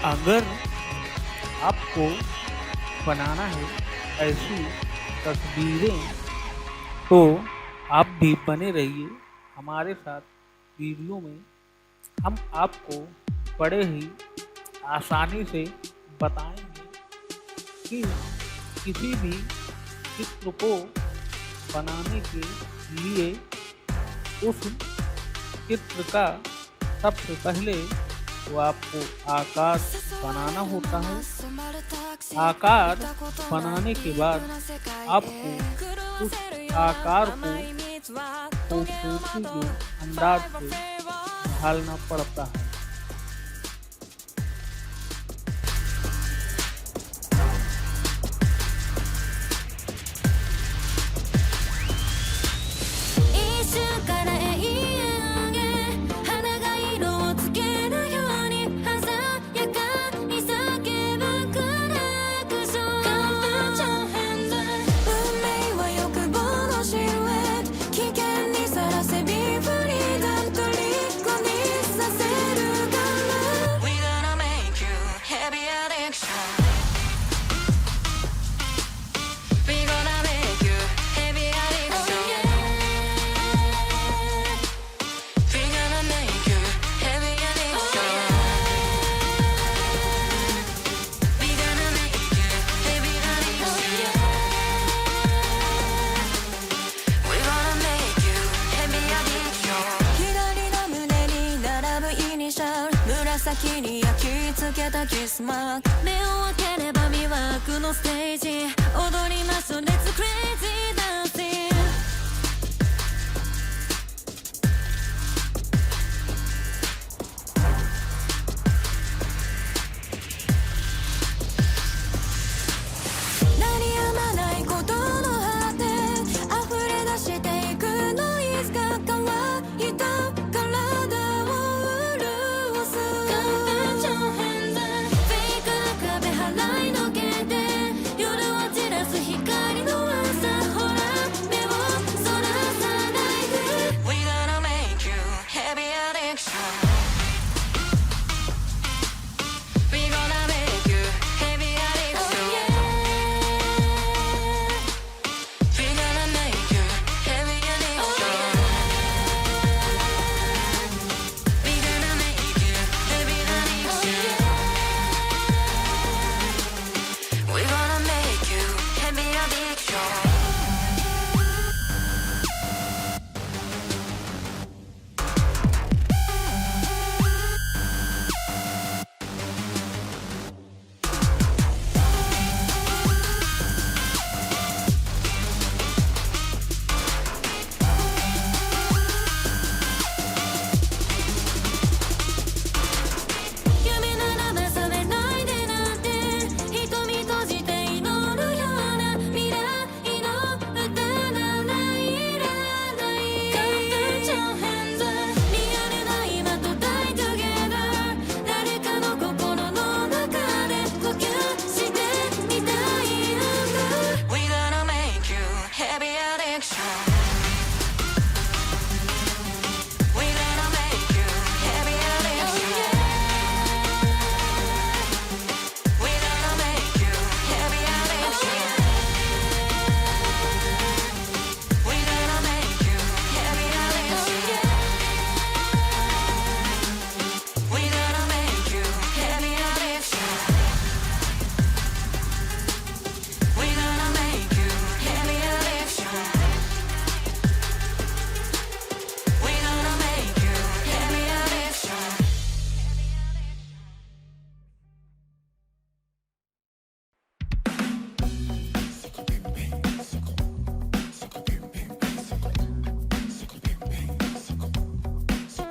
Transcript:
अगर आपको बनाना है ऐसी तस्वीरें तो आप भी बने रहिए हमारे साथ वीडियो में। हम आपको बड़े ही आसानी से बताएंगे कि किसी भी चित्र को बनाने के लिए उस चित्र का सबसे पहले तो आपको आकार बनाना होता है। आकार बनाने के बाद आपको उस आकार को खूबसूरती के अंदाज से ढालना पड़ता है।紫に焼き付けたキスマーク、目を開ければ魅惑のステージ、踊りましょう Let's crazy dancing。